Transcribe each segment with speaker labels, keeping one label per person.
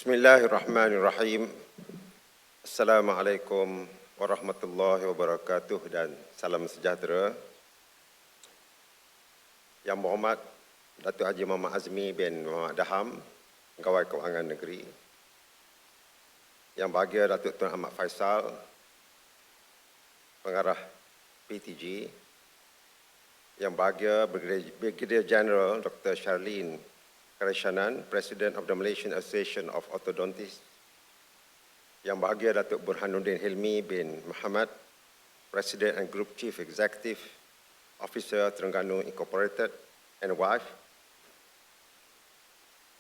Speaker 1: Bismillahirrahmanirrahim. Assalamualaikum warahmatullahi wabarakatuh dan salam sejahtera. Yang Berhormat Dato Haji Muhammad Azmi bin Muhammad Daham, Pegawai Kewangan Negeri. Yang Bahagia Datuk Tun Ahmad Faisal, Pengarah PTG. Yang Bahagia Brigadier General Dr. Sharlene Kareshanan, President of the Malaysian Association of Orthondontists. Yang Bahagia Datuk Burhanuddin Hilmi bin Muhammad, President and Group Chief Executive Officer Terengganu Incorporated and wife.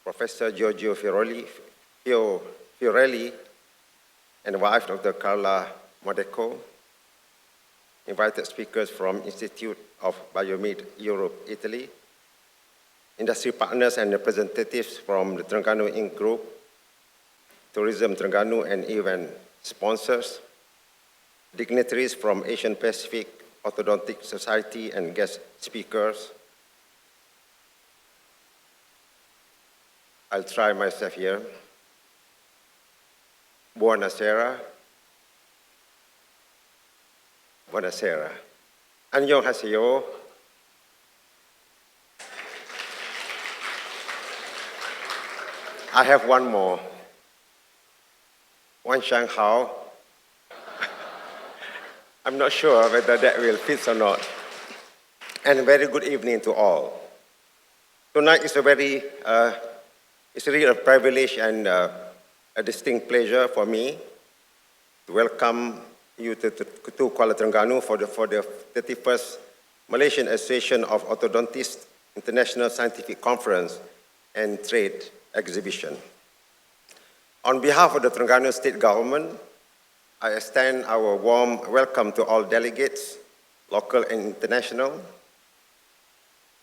Speaker 1: Professor Giorgio Fiorelli and wife Dr. Carla Modeco. Invited speakers from Institute of Biomed Europe, Italy. Industry partners and representatives from the Terengganu Inc. Group, Tourism Terengganu and event sponsors, dignitaries from Asian Pacific Orthodontic Society and guest speakers. I'll try myself here. Buonasera. Buonasera. Annyeonghaseyo. I have one more. Wan Shang Hao. I'm not sure whether that will fit or not. And a very good evening to all. Tonight is it's really a privilege and a distinct pleasure for me to welcome you to Kuala Terengganu for the 31st Malaysian Association of Orthodontists International Scientific Conference and Trade Exhibition. On behalf of the Terengganu State Government, I extend our warm welcome to all delegates, local and international,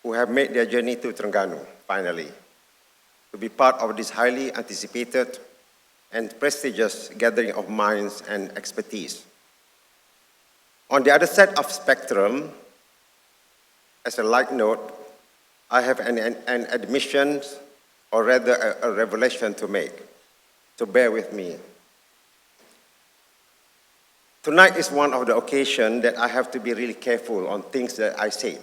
Speaker 1: who have made their journey to Terengganu, finally, to be part of this highly anticipated and prestigious gathering of minds and expertise. On the other side of spectrum, as a light note, I have an admission, or rather a revelation to make, so bear with me. Tonight is one of the occasions that I have to be really careful on things that I say,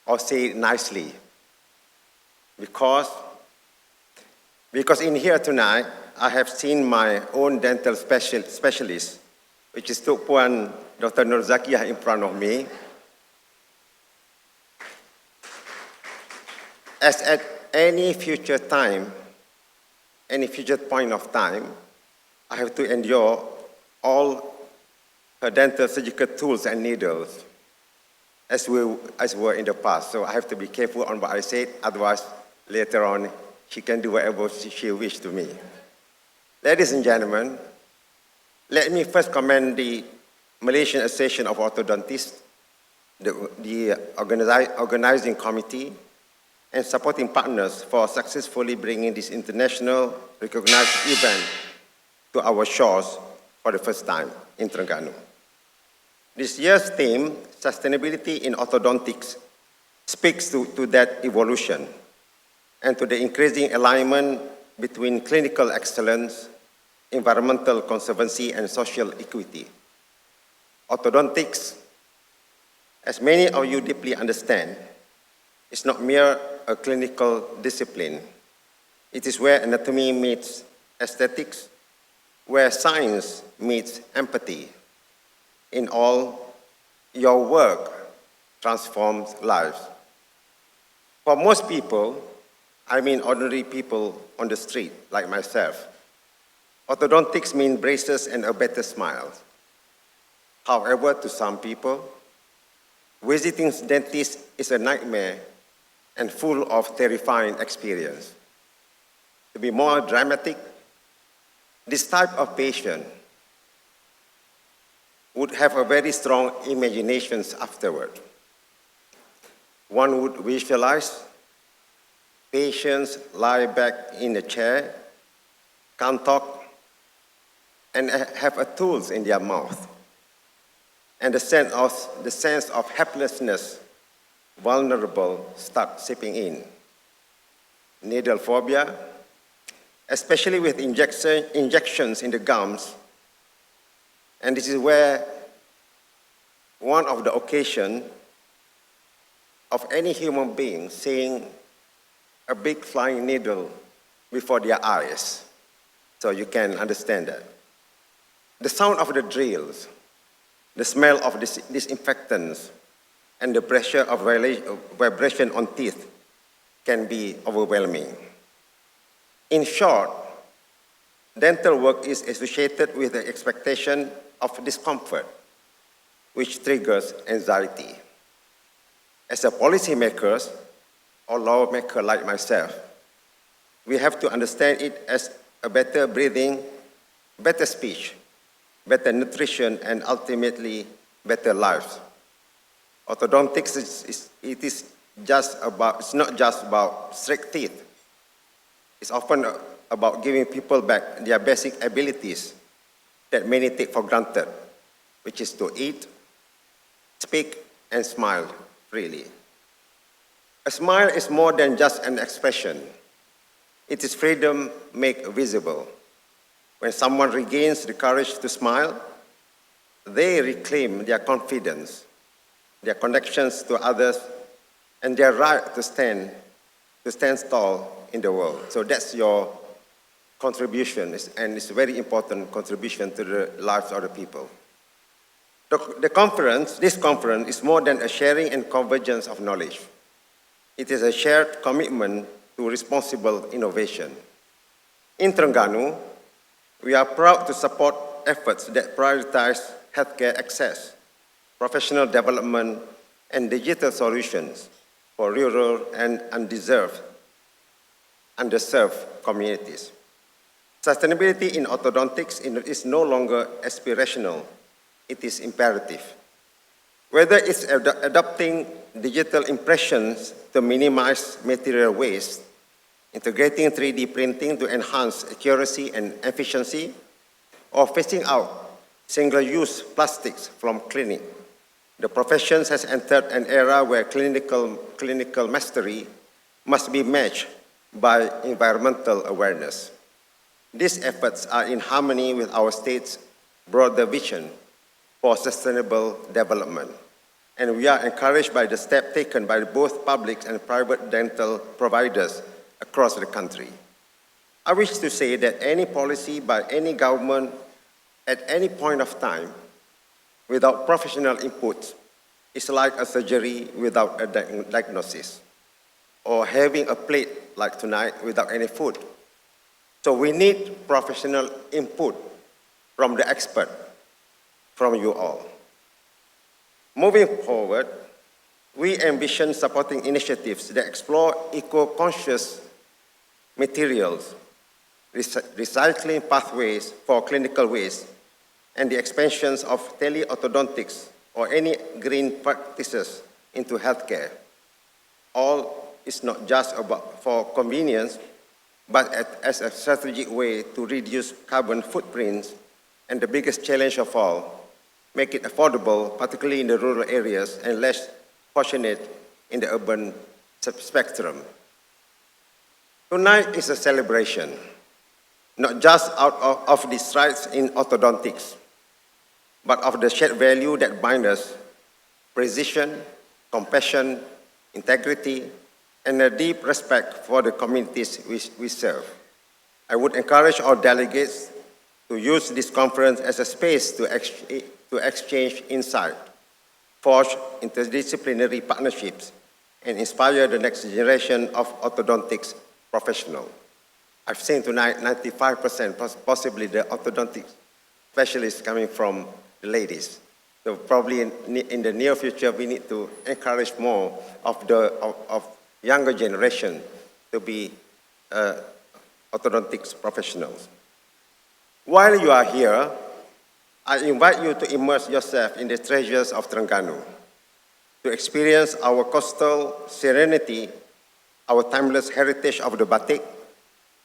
Speaker 1: or say it nicely, because in here tonight, I have seen my own dental specialist, which is Tok Puan Dr. Nur Zakiyah in front of me. As at any future time, any future point of time, I have to endure all her dental surgical tools and needles as were in the past. So I have to be careful on what I say, otherwise later on she can do whatever she wishes to me. Ladies and gentlemen, let me first commend the Malaysian Association of Orthodontists, the organizing committee, and supporting partners for successfully bringing this international recognized event to our shores for the first time in Terengganu. This year's theme, Sustainability in Orthodontics, speaks to that evolution and to the increasing alignment between clinical excellence, environmental conservancy, and social equity. Orthodontics, as many of you deeply understand, is not mere a clinical discipline. It is where anatomy meets aesthetics, where science meets empathy. In all, your work transforms lives. For most people, I mean ordinary people on the street, like myself, orthodontics means braces and a better smile. However, to some people, visiting dentists is a nightmare and full of terrifying experience. To be more dramatic, this type of patient would have a very strong imaginations afterward. One would visualize patients lie back in a chair, can't talk, and have tools in their mouth. And the sense of helplessness, vulnerable, start seeping in. Needle phobia, especially with injections in the gums. And this is where one of the occasion of any human being seeing a big flying needle before their eyes. So you can understand that. The sound of the drills, the smell of disinfectants, and the pressure of vibration on teeth can be overwhelming. In short, dental work is associated with the expectation of discomfort, which triggers anxiety. As a policymaker or lawmaker like myself, we have to understand it as a better breathing, better speech, better nutrition, and ultimately better lives. Orthodontics it's not just about straight teeth. It's often about giving people back their basic abilities that many take for granted, which is to eat, speak, and smile freely. A smile is more than just an expression. It is freedom made visible. When someone regains the courage to smile, they reclaim their confidence, their connections to others, and their right to stand tall in the world. So that's your contribution, and it's a very important contribution to the lives of the people. This conference is more than a sharing and convergence of knowledge. It is a shared commitment to responsible innovation. In Terengganu, we are proud to support efforts that prioritize healthcare access, professional development, and digital solutions for rural and underserved communities. Sustainability in orthodontics is no longer aspirational, it is imperative. Whether it's adopting digital impressions to minimize material waste, integrating 3D printing to enhance accuracy and efficiency, or phasing out single-use plastics from clinic, the profession has entered an era where clinical mastery must be matched by environmental awareness. These efforts are in harmony with our state's broader vision for sustainable development, and we are encouraged by the step taken by both public and private dental providers across the country. I wish to say that any policy by any government at any point of time without professional input is like a surgery without a diagnosis, or having a plate like tonight without any food. So we need professional input from the expert, from you all. Moving forward, we envision supporting initiatives that explore eco-conscious materials, recycling pathways for clinical waste, and the expansions of teleorthodontics or any green practices into healthcare. All is not just about for convenience, but as a strategic way to reduce carbon footprints, and the biggest challenge of all, make it affordable, particularly in the rural areas, and less fortunate in the urban spectrum. Tonight is a celebration, not just out of the strides in orthodontics, but of the shared value that binds us: precision, compassion, integrity, and a deep respect for the communities we serve. I would encourage our delegates to use this conference as a space to exchange insight, forge interdisciplinary partnerships, and inspire the next generation of orthodontics professionals. I've seen tonight 95%, possibly the orthodontic specialists coming from the ladies. So probably in the near future, we need to encourage more of the younger generation to be orthodontics professionals. While you are here, I invite you to immerse yourself in the treasures of Terengganu, to experience our coastal serenity, our timeless heritage of the batik,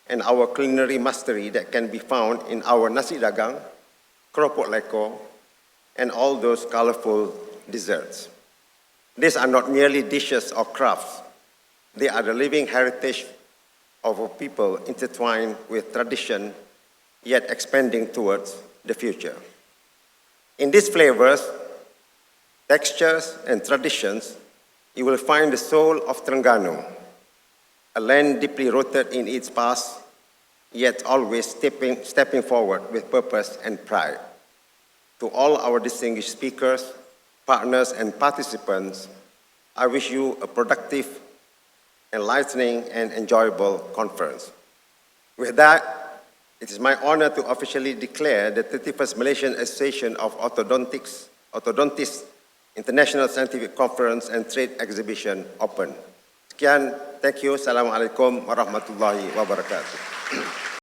Speaker 1: and our culinary mastery that can be found in our nasi dagang, keropok leko, and all those colorful desserts. These are not merely dishes or crafts. They are the living heritage of a people intertwined with tradition, yet expanding towards the future. In these flavors, textures, and traditions, you will find the soul of Terengganu, a land deeply rooted in its past, yet always stepping forward with purpose and pride. To all our distinguished speakers, partners, and participants, I wish you a productive, enlightening, and enjoyable conference. With that, it is my honor to officially declare the 31st Malaysian Association of Orthondontists International Scientific Conference and Trade Exhibition open. Sekian, thank you. Assalamualaikum warahmatullahi wabarakatuh.